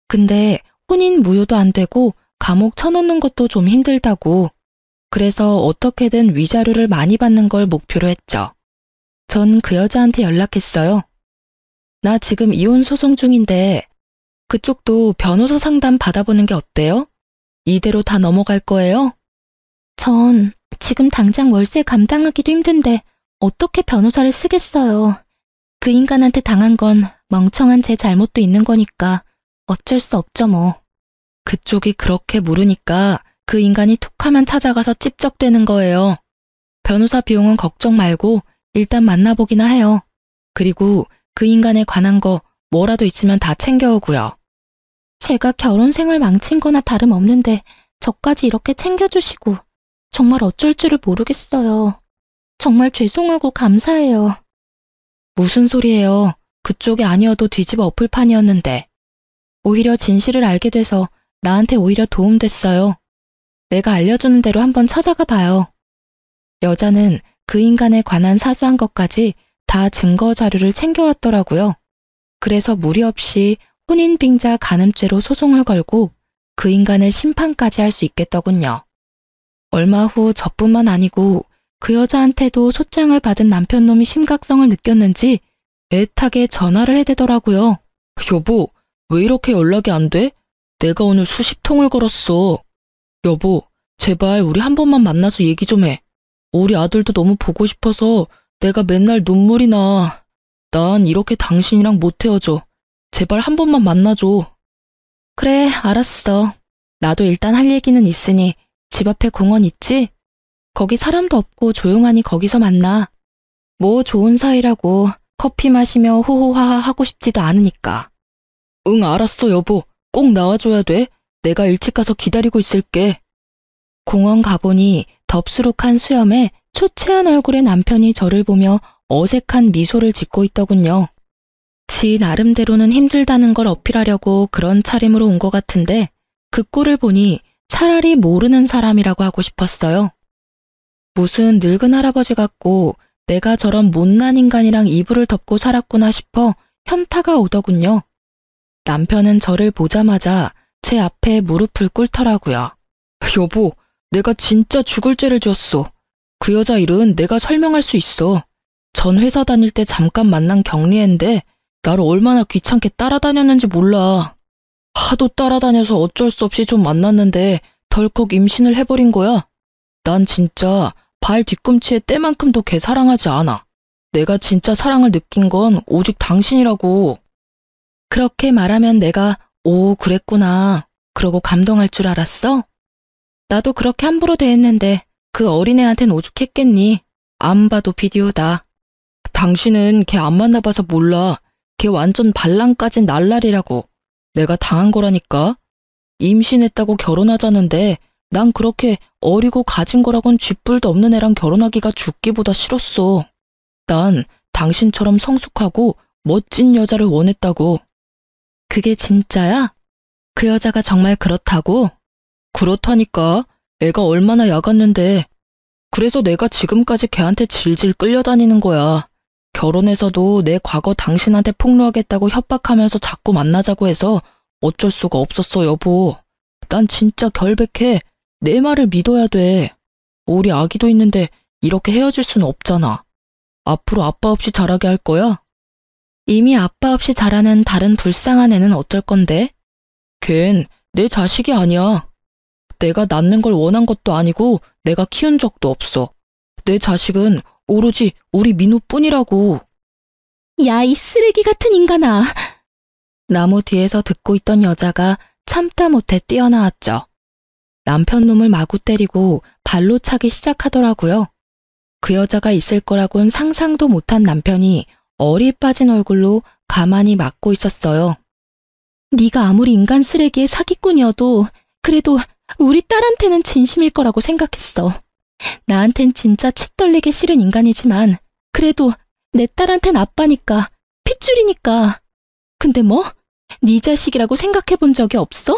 근데 혼인 무효도 안 되고 감옥 쳐넣는 것도 좀 힘들다고. 그래서 어떻게든 위자료를 많이 받는 걸 목표로 했죠. 전 그 여자한테 연락했어요. 나 지금 이혼 소송 중인데 그쪽도 변호사 상담 받아보는 게 어때요? 이대로 다 넘어갈 거예요? 전 지금 당장 월세 감당하기도 힘든데 어떻게 변호사를 쓰겠어요. 그 인간한테 당한 건 멍청한 제 잘못도 있는 거니까 어쩔 수 없죠 뭐. 그쪽이 그렇게 물으니까 그 인간이 툭하면 찾아가서 찝적대는 거예요. 변호사 비용은 걱정 말고 일단 만나보기나 해요. 그리고 그 인간에 관한 거 뭐라도 있으면 다 챙겨오고요. 제가 결혼 생활 망친 거나 다름없는데 저까지 이렇게 챙겨주시고 정말 어쩔 줄을 모르겠어요. 정말 죄송하고 감사해요. 무슨 소리예요. 그쪽이 아니어도 뒤집어 엎을 판이었는데. 오히려 진실을 알게 돼서 나한테 오히려 도움됐어요. 내가 알려주는 대로 한번 찾아가 봐요. 여자는 그 인간에 관한 사소한 것까지 다 증거 자료를 챙겨왔더라고요. 그래서 무리 없이 혼인빙자 간음죄로 소송을 걸고 그 인간을 심판까지 할 수 있겠더군요. 얼마 후 저뿐만 아니고 그 여자한테도 소장을 받은 남편놈이 심각성을 느꼈는지 애타게 전화를 해대더라고요. 여보, 왜 이렇게 연락이 안 돼? 내가 오늘 수십 통을 걸었어. 여보, 제발 우리 한 번만 만나서 얘기 좀 해. 우리 아들도 너무 보고 싶어서 내가 맨날 눈물이 나. 난 이렇게 당신이랑 못 헤어져. 제발 한 번만 만나줘. 그래, 알았어. 나도 일단 할 얘기는 있으니 집 앞에 공원 있지? 거기 사람도 없고 조용하니 거기서 만나. 뭐 좋은 사이라고 커피 마시며 호호하하 하고 싶지도 않으니까. 응, 알았어, 여보. 꼭 나와줘야 돼. 내가 일찍 가서 기다리고 있을게. 공원 가보니 덥수룩한 수염에 초췌한 얼굴의 남편이 저를 보며 어색한 미소를 짓고 있더군요. 지 나름대로는 힘들다는 걸 어필하려고 그런 차림으로 온 것 같은데 그 꼴을 보니 차라리 모르는 사람이라고 하고 싶었어요. 무슨 늙은 할아버지 같고 내가 저런 못난 인간이랑 이불을 덮고 살았구나 싶어 현타가 오더군요. 남편은 저를 보자마자 제 앞에 무릎을 꿇더라고요. 여보, 내가 진짜 죽을 죄를 지었어. 그 여자 일은 내가 설명할 수 있어. 전 회사 다닐 때 잠깐 만난 경리애인데 나를 얼마나 귀찮게 따라다녔는지 몰라. 하도 따라다녀서 어쩔 수 없이 좀 만났는데 덜컥 임신을 해버린 거야. 난 진짜 발 뒤꿈치에 때만큼도 걔 사랑하지 않아. 내가 진짜 사랑을 느낀 건 오직 당신이라고. 그렇게 말하면 내가 오, 그랬구나. 그러고 감동할 줄 알았어? 나도 그렇게 함부로 대했는데 그 어린애한텐 오죽했겠니? 안 봐도 비디오다. 당신은 걔 안 만나봐서 몰라. 걔 완전 발랑까진 날라리라고. 내가 당한 거라니까. 임신했다고 결혼하자는데 난 그렇게 어리고 가진 거라곤 쥐뿔도 없는 애랑 결혼하기가 죽기보다 싫었어. 난 당신처럼 성숙하고 멋진 여자를 원했다고. 그게 진짜야? 그 여자가 정말 그렇다고? 그렇다니까. 애가 얼마나 야갔는데. 그래서 내가 지금까지 걔한테 질질 끌려다니는 거야. 결혼해서도 내 과거 당신한테 폭로하겠다고 협박하면서 자꾸 만나자고 해서 어쩔 수가 없었어, 여보. 난 진짜 결백해. 내 말을 믿어야 돼. 우리 아기도 있는데 이렇게 헤어질 수는 없잖아. 앞으로 아빠 없이 자라게 할 거야? 이미 아빠 없이 자라는 다른 불쌍한 애는 어쩔 건데? 걘 내 자식이 아니야. 내가 낳는 걸 원한 것도 아니고 내가 키운 적도 없어. 내 자식은 오로지 우리 민우뿐이라고. 야, 이 쓰레기 같은 인간아. 나무 뒤에서 듣고 있던 여자가 참다 못해 뛰어나왔죠. 남편 놈을 마구 때리고 발로 차기 시작하더라고요. 그 여자가 있을 거라곤 상상도 못한 남편이 얼이 빠진 얼굴로 가만히 맞고 있었어요. 네가 아무리 인간 쓰레기의 사기꾼이어도 그래도 우리 딸한테는 진심일 거라고 생각했어. 나한텐 진짜 치 떨리게 싫은 인간이지만 그래도 내 딸한텐 아빠니까, 핏줄이니까. 근데 뭐? 네 자식이라고 생각해 본 적이 없어?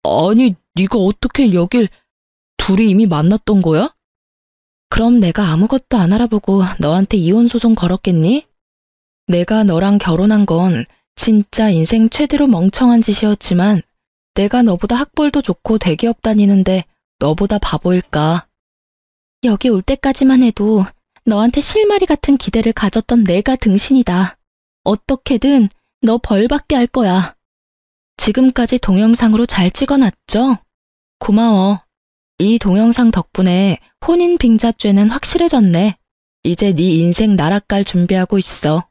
아니, 네가 어떻게 여길... 둘이 이미 만났던 거야? 그럼 내가 아무것도 안 알아보고 너한테 이혼 소송 걸었겠니? 내가 너랑 결혼한 건 진짜 인생 최대로 멍청한 짓이었지만 내가 너보다 학벌도 좋고 대기업 다니는데 너보다 바보일까? 여기 올 때까지만 해도 너한테 실마리 같은 기대를 가졌던 내가 등신이다. 어떻게든 너 벌받게 할 거야. 지금까지 동영상으로 잘 찍어놨죠? 고마워. 이 동영상 덕분에 혼인 빙자죄는 확실해졌네. 이제 네 인생 나락갈 준비하고 있어.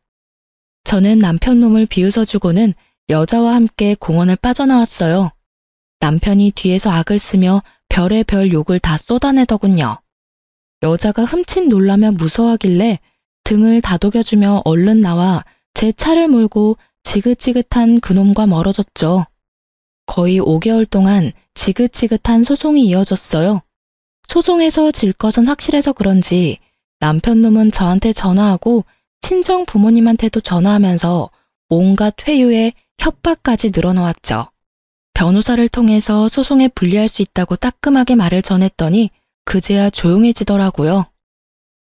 저는 남편 놈을 비웃어주고는 여자와 함께 공원을 빠져나왔어요. 남편이 뒤에서 악을 쓰며 별의별 욕을 다 쏟아내더군요. 여자가 흠칫 놀라며 무서워하길래 등을 다독여주며 얼른 나와 제 차를 몰고 지긋지긋한 그놈과 멀어졌죠. 거의 5개월 동안 지긋지긋한 소송이 이어졌어요. 소송에서 질 것은 확실해서 그런지 남편 놈은 저한테 전화하고 친정 부모님한테도 전화하면서 온갖 회유에 협박까지 늘어놓았죠. 변호사를 통해서 소송에 불리할 수 있다고 따끔하게 말을 전했더니 그제야 조용해지더라고요.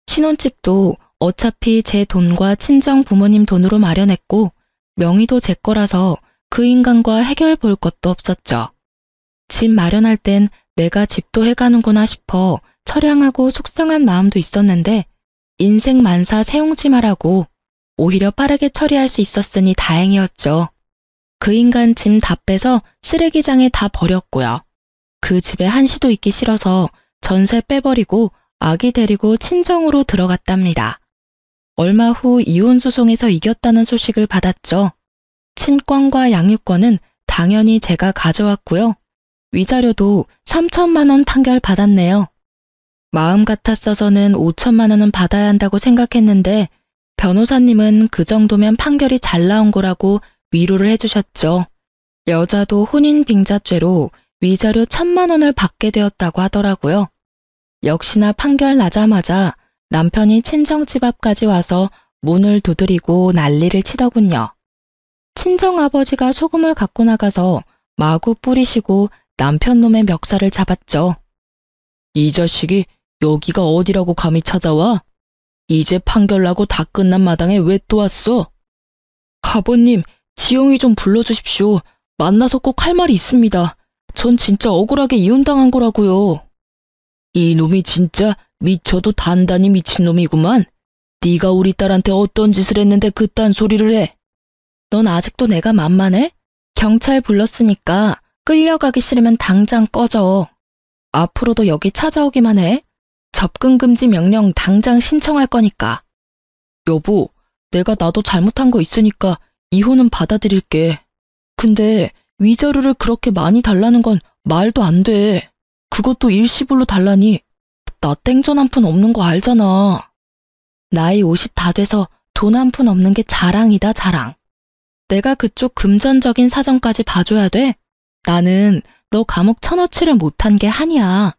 신혼집도 어차피 제 돈과 친정 부모님 돈으로 마련했고 명의도 제 거라서 그 인간과 해결 볼 것도 없었죠. 집 마련할 땐 내가 집도 해가는구나 싶어 처량하고 속상한 마음도 있었는데 인생 만사 세옹지마라고 오히려 빠르게 처리할 수 있었으니 다행이었죠. 그 인간 짐 다 빼서 쓰레기장에 다 버렸고요. 그 집에 한시도 있기 싫어서 전세 빼버리고 아기 데리고 친정으로 들어갔답니다. 얼마 후 이혼 소송에서 이겼다는 소식을 받았죠. 친권과 양육권은 당연히 제가 가져왔고요. 위자료도 3천만 원 판결 받았네요. 마음 같았어서는 5천만 원은 받아야 한다고 생각했는데 변호사님은 그 정도면 판결이 잘 나온 거라고 위로를 해주셨죠. 여자도 혼인 빙자죄로 위자료 1,000만 원을 받게 되었다고 하더라고요. 역시나 판결 나자마자 남편이 친정집 앞까지 와서 문을 두드리고 난리를 치더군요. 친정아버지가 소금을 갖고 나가서 마구 뿌리시고 남편 놈의 멱살을 잡았죠. 이 자식이 여기가 어디라고 감히 찾아와? 이제 판결 나고 다 끝난 마당에 왜 또 왔어? 아버님, 지영이 좀 불러주십시오. 만나서 꼭 할 말이 있습니다. 전 진짜 억울하게 이혼당한 거라고요. 이놈이 진짜 미쳐도 단단히 미친놈이구만. 네가 우리 딸한테 어떤 짓을 했는데 그딴 소리를 해? 넌 아직도 내가 만만해? 경찰 불렀으니까 끌려가기 싫으면 당장 꺼져. 앞으로도 여기 찾아오기만 해. 접근 금지 명령 당장 신청할 거니까. 여보, 내가 나도 잘못한 거 있으니까 이혼은 받아들일게. 근데 위자료를 그렇게 많이 달라는 건 말도 안 돼. 그것도 일시불로 달라니 나 땡전 한 푼 없는 거 알잖아. 나이 50 다 돼서 돈 한 푼 없는 게 자랑이다, 자랑. 내가 그쪽 금전적인 사정까지 봐줘야 돼? 나는 너 감옥 쳐넣지를 못한 게 한이야.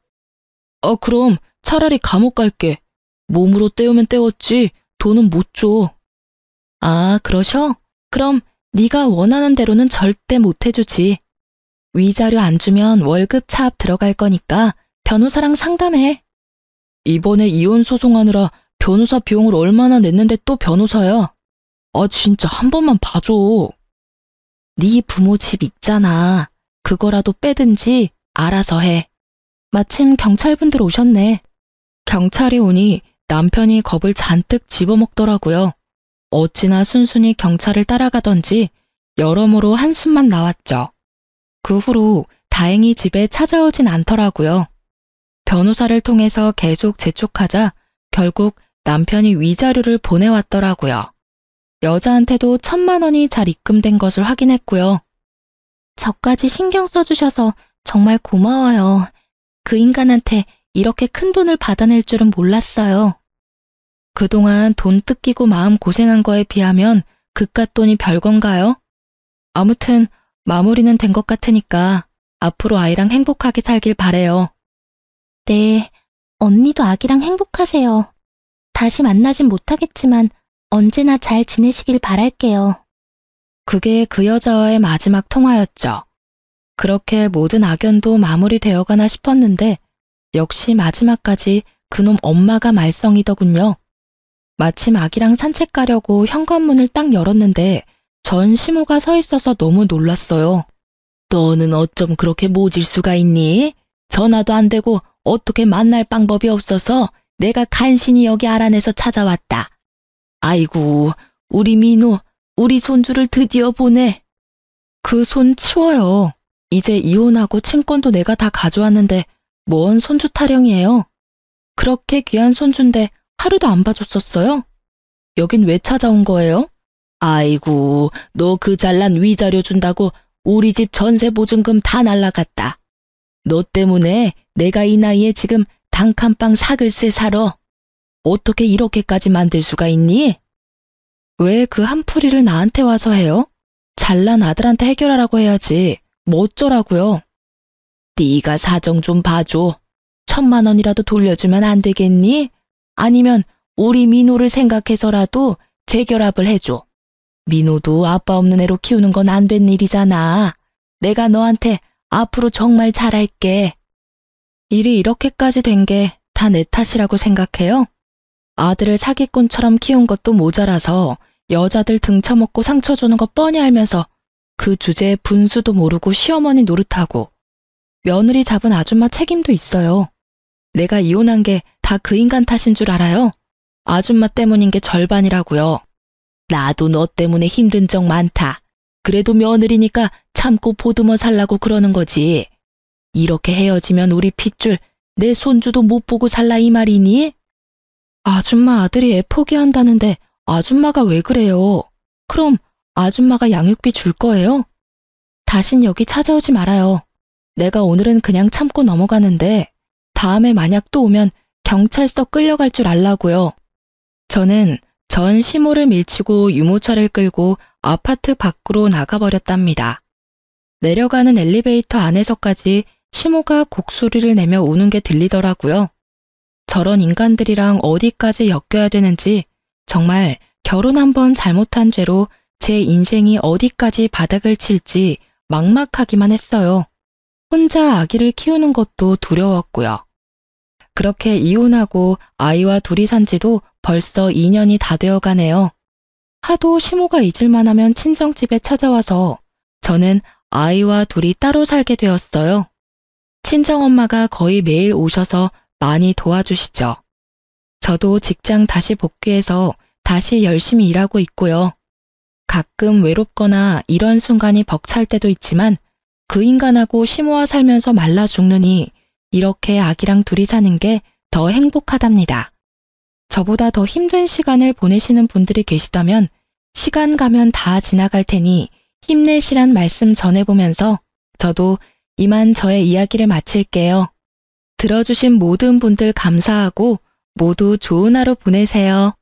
그럼 차라리 감옥 갈게. 몸으로 때우면 때웠지 돈은 못 줘. 아, 그러셔? 그럼 네가 원하는 대로는 절대 못 해주지. 위자료 안 주면 월급 차압 들어갈 거니까 변호사랑 상담해. 이번에 이혼 소송하느라 변호사 비용을 얼마나 냈는데 또 변호사야. 아, 진짜 한 번만 봐줘. 네 부모 집 있잖아. 그거라도 빼든지 알아서 해. 마침 경찰분들 오셨네. 경찰이 오니 남편이 겁을 잔뜩 집어먹더라고요. 어찌나 순순히 경찰을 따라가던지 여러모로 한숨만 나왔죠. 그 후로 다행히 집에 찾아오진 않더라고요. 변호사를 통해서 계속 재촉하자 결국 남편이 위자료를 보내왔더라고요. 여자한테도 1,000만 원이 잘 입금된 것을 확인했고요. 저까지 신경 써주셔서 정말 고마워요. 그 인간한테 이렇게 큰 돈을 받아낼 줄은 몰랐어요. 그동안 돈 뜯기고 마음 고생한 거에 비하면 그깟 돈이 별건가요? 아무튼 마무리는 된 것 같으니까 앞으로 아이랑 행복하게 살길 바래요. 네, 언니도 아기랑 행복하세요. 다시 만나진 못하겠지만 언제나 잘 지내시길 바랄게요. 그게 그 여자와의 마지막 통화였죠. 그렇게 모든 악연도 마무리되어가나 싶었는데 역시 마지막까지 그놈 엄마가 말썽이더군요. 마침 아기랑 산책 가려고 현관문을 딱 열었는데 전 시모가 서 있어서 너무 놀랐어요. 너는 어쩜 그렇게 모질 수가 있니? 전화도 안 되고 어떻게 만날 방법이 없어서 내가 간신히 여기 알아내서 찾아왔다. 아이고, 우리 민우, 우리 손주를 드디어 보네. 그 손 치워요. 이제 이혼하고 친권도 내가 다 가져왔는데 뭔 손주 타령이에요. 그렇게 귀한 손주인데 하루도 안 봐줬었어요? 여긴 왜 찾아온 거예요? 아이고, 너 그 잘난 위자료 준다고 우리 집 전세 보증금 다 날라갔다. 너 때문에 내가 이 나이에 지금 단칸방 사글세 살아. 어떻게 이렇게까지 만들 수가 있니? 왜 그 한풀이를 나한테 와서 해요? 잘난 아들한테 해결하라고 해야지. 뭐 어쩌라고요? 네가 사정 좀 봐줘. 1,000만 원이라도 돌려주면 안 되겠니? 아니면 우리 민호를 생각해서라도 재결합을 해줘. 민호도 아빠 없는 애로 키우는 건 안 된 일이잖아. 내가 너한테 앞으로 정말 잘할게. 일이 이렇게까지 된 게 다 내 탓이라고 생각해요? 아들을 사기꾼처럼 키운 것도 모자라서 여자들 등쳐먹고 상처 주는 거 뻔히 알면서 그 주제에 분수도 모르고 시어머니 노릇하고 며느리 잡은 아줌마 책임도 있어요. 내가 이혼한 게 다 그 인간 탓인 줄 알아요? 아줌마 때문인 게 절반이라고요. 나도 너 때문에 힘든 적 많다. 그래도 며느리니까 참고 보듬어 살라고 그러는 거지. 이렇게 헤어지면 우리 핏줄 내 손주도 못 보고 살라 이 말이니? 아줌마 아들이 애 포기한다는데 아줌마가 왜 그래요? 그럼 아줌마가 양육비 줄 거예요? 다신 여기 찾아오지 말아요. 내가 오늘은 그냥 참고 넘어가는데 다음에 만약 또 오면 경찰서 끌려갈 줄 알라고요. 저는 전 시모를 밀치고 유모차를 끌고 아파트 밖으로 나가버렸답니다. 내려가는 엘리베이터 안에서까지 시모가 곡소리를 내며 우는 게 들리더라고요. 저런 인간들이랑 어디까지 엮여야 되는지 정말 결혼 한번 잘못한 죄로 제 인생이 어디까지 바닥을 칠지 막막하기만 했어요. 혼자 아기를 키우는 것도 두려웠고요. 그렇게 이혼하고 아이와 둘이 산 지도 벌써 2년이 다 되어 가네요. 하도 시모가 잊을만 하면 친정집에 찾아와서 저는 아이와 둘이 따로 살게 되었어요. 친정엄마가 거의 매일 오셔서 많이 도와주시죠. 저도 직장 다시 복귀해서 다시 열심히 일하고 있고요. 가끔 외롭거나 이런 순간이 벅찰 때도 있지만 그 인간하고 시모와 살면서 말라 죽느니 이렇게 아기랑 둘이 사는 게 더 행복하답니다. 저보다 더 힘든 시간을 보내시는 분들이 계시다면 시간 가면 다 지나갈 테니 힘내시란 말씀 전해보면서 저도 이만 저의 이야기를 마칠게요. 들어주신 모든 분들 감사하고 모두 좋은 하루 보내세요.